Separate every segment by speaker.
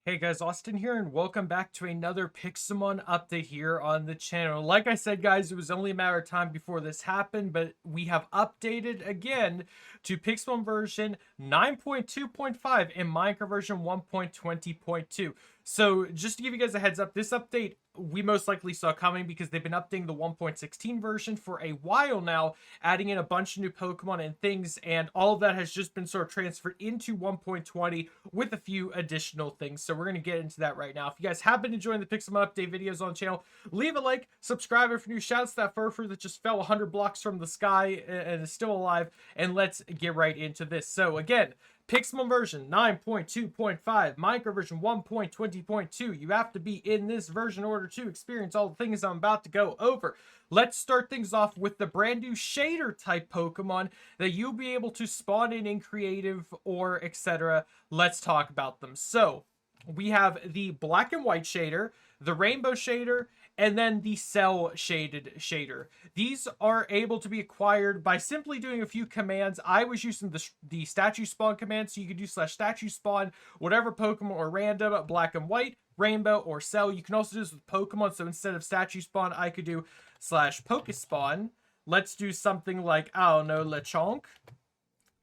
Speaker 1: Hey guys, Austin here, and welcome back to another Pixelmon update here on the channel. Like I said, guys, it was only a matter of time before this happened, but we have updated again to Pixelmon version 9.2.5 and Minecraft version 1.20.2. So just to give you guys a heads up, this update we most likely saw coming because they've been updating the 1.16 version for a while now, adding in a bunch of new Pokemon and things, and all of that has just been sort of transferred into 1.20 with a few additional things. So we're going to get into that right now. If you guys have been enjoying the Pixelmon update videos on the channel, leave a like, subscribe for new shouts to that furfur that just fell 100 blocks from the sky and is still alive, and let's get right into this. So again, Pixelmon version 9.2.5, Minecraft version 1.20.2. You have to be in this version in order to experience all the things I'm about to go over. Let's start things off with the brand new shader type Pokemon that you'll be able to spawn in creative or etc. Let's talk about them. So we have the black and white shader, the rainbow shader, and then the cell shaded shader. These are able to be acquired by simply doing a few commands. I was using the statue spawn command, so you could do /statue spawn whatever Pokemon or random, black and white, rainbow, or cell. You can also do this with Pokemon, so instead of statue spawn, I could do /Pokespawn. Let's do something like, I don't know, Lechonk,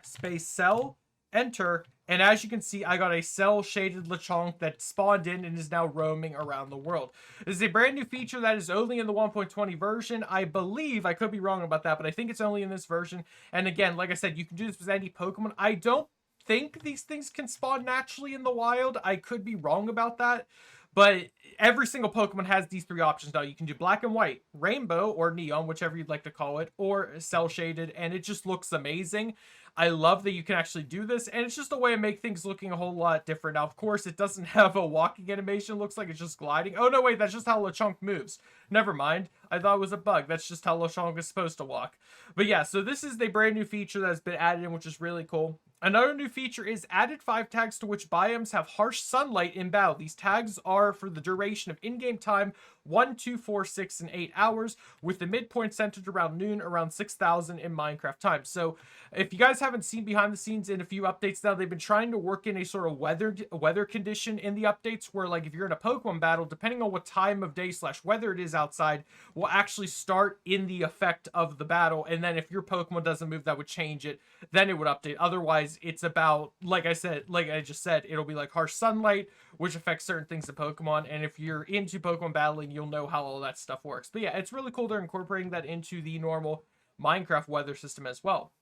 Speaker 1: space cell, enter, and as you can see, I got a cell-shaded Lechonk that spawned in and is now roaming around the world. This is a brand new feature that is only in the 1.20 version. I believe, I could be wrong about that, but I think it's only in this version. And again, like I said, you can do this with any Pokemon. I don't think these things can spawn naturally in the wild. I could be wrong about that. But every single Pokemon has these three options now. You can do black and white, rainbow, or neon, whichever you'd like to call it, or cell-shaded, and it just looks amazing. I love that you can actually do this, and it's just a way to make things looking a whole lot different. Now, of course, it doesn't have a walking animation. It looks like it's just gliding. Oh, no, wait, that's just how Lechonk moves. Never mind. I thought it was a bug. That's just how Lechonk is supposed to walk. But yeah, so this is the brand new feature that's been added in, which is really cool. Another new feature is added 5 tags to which biomes have harsh sunlight in battle. These tags are for the duration of in-game time, 1, 2, 4, 6, and 8 hours, with the midpoint centered around noon, around 6,000 in Minecraft time. So if you guys haven't seen behind the scenes in a few updates now, they've been trying to work in a sort of weather condition in the updates where, like, if you're in a Pokemon battle, depending on what time of day / weather it is outside, will actually start in the effect of the battle. And then if your Pokemon doesn't move, that would change it. Then it would update. Otherwise, it's about, like I just said, it'll be like harsh sunlight, which affects certain things in Pokemon. And if you're into Pokemon battling, you'll know how all that stuff works. But yeah, it's really cool they're incorporating that into the normal Minecraft weather system as well.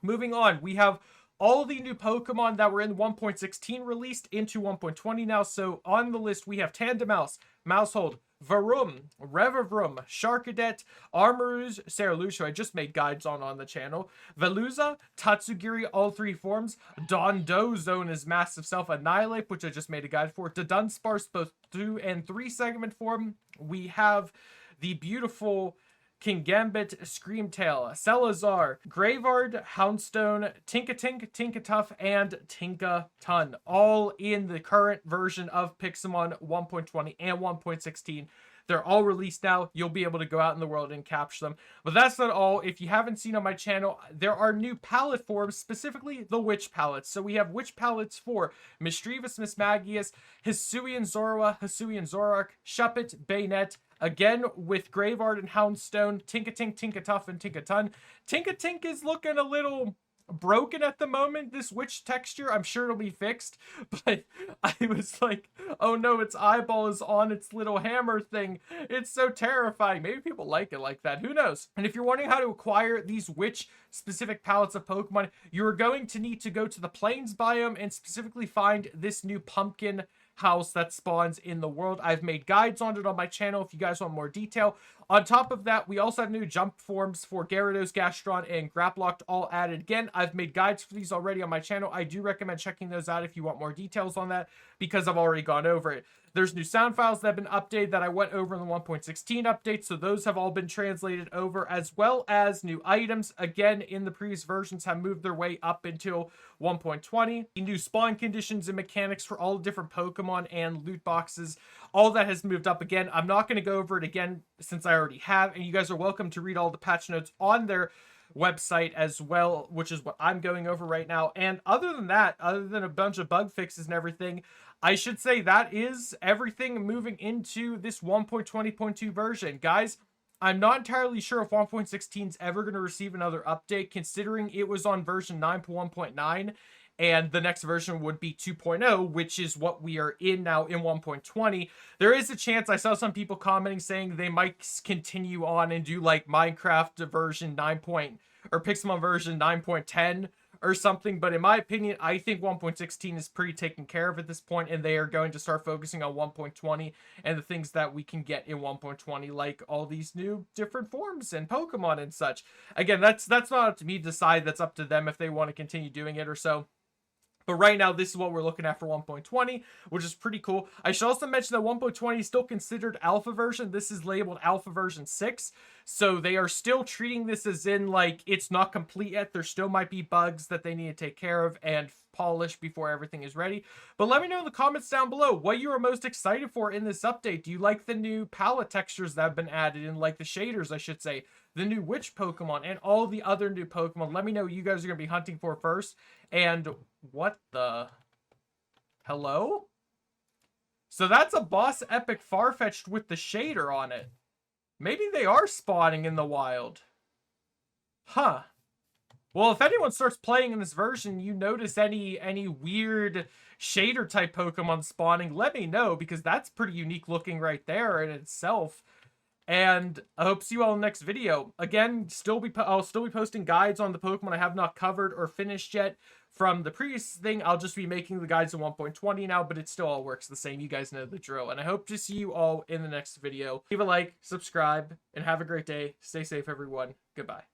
Speaker 1: Moving on, we have all the new Pokemon that were in 1.16 released into 1.20 now. So on the list, we have Tandemaus, Maushold, Varum, Revavrum, Sharkadet, Armarouge, Saralush, who I just made guides on the channel, Veluza, Tatsugiri, all 3 forms, Dondozo in his massive self, Annihilate, which I just made a guide for, Dunsparce, both 2 and 3 segment form. We have the beautiful Kingambit, Screamtail, Salazar, Graveyard, Houndstone, Tinkatink, Tinkatuff, and Tinkatun, all in the current version of Pixelmon 1.20 and 1.16. They're all released now. You'll be able to go out in the world and capture them. But that's not all. If you haven't seen on my channel, there are new palette forms, specifically the Witch palettes. So we have Witch palettes for Mischievous Mismagius, Hisuian Zorua, Hisuian Zoroark, Shuppet, Bayonet, again with Graveyard and Houndstone, Tinkatink, Tinkatuff, and Tinkatun. Tinkatink is looking a little broken at the moment, this witch texture. I'm sure it'll be fixed, but I was like, oh no, its eyeball is on its little hammer thing. It's so terrifying. Maybe people like it like that, who knows. And if you're wondering how to acquire these witch specific palettes of Pokemon, you're going to need to go to the plains biome and specifically find this new pumpkin house that spawns in the world. I've made guides on it on my channel if you guys want more detail. On top of that, we also have new jump forms for Gyarados, Gastron, and Graplocked all added. Again, I've made guides for these already on my channel. I do recommend checking those out if you want more details on that, because I've already gone over it. There's new sound files that have been updated that I went over in the 1.16 update, so those have all been translated over, as well as new items, again, in the previous versions have moved their way up until 1.20. New spawn conditions and mechanics for all the different Pokemon and loot boxes, all that has moved up again. I'm not going to go over it again since I already have, and you guys are welcome to read all the patch notes on their website as well, which is what I'm going over right now. And other than that, other than a bunch of bug fixes and everything, I should say that is everything moving into this 1.20.2 version. Guys, I'm not entirely sure if 1.16 is ever going to receive another update, considering it was on version 9.1.9, and the next version would be 2.0, which is what we are in now in 1.20. There is a chance, I saw some people commenting saying they might continue on and do like Minecraft version 9. Or Pixelmon version 9.10 or something, but in my opinion, I think 1.16 is pretty taken care of at this point, and they are going to start focusing on 1.20 and the things that we can get in 1.20, like all these new different forms and Pokemon and such. Again, that's not up to me to decide. That's up to them if they want to continue doing it or so. But right now, this is what we're looking at for 1.20, which is pretty cool. I should also mention that 1.20 is still considered alpha version. This is labeled alpha version 6. So they are still treating this as in, like, it's not complete yet. There still might be bugs that they need to take care of and polish before everything is ready. But let me know in the comments down below what you are most excited for in this update. Do you like the new palette textures that have been added in, like the shaders, I should say, the new witch Pokemon, and all the other new Pokemon? Let me know what you guys are going to be hunting for first. And what the... Hello? So that's a boss epic Farfetch'd with the shader on it. Maybe they are spawning in the wild. Huh. Well, if anyone starts playing in this version, you notice any weird shader type Pokemon spawning, let me know, because that's pretty unique looking right there in itself. And I hope to see you all in the next video. Again, I'll still be posting guides on the Pokemon I have not covered or finished yet from the previous thing. I'll just be making the guides in 1.20 now, but it still all works the same. You guys know the drill. And I hope to see you all in the next video. Leave a like, subscribe, and have a great day. Stay safe, everyone. Goodbye.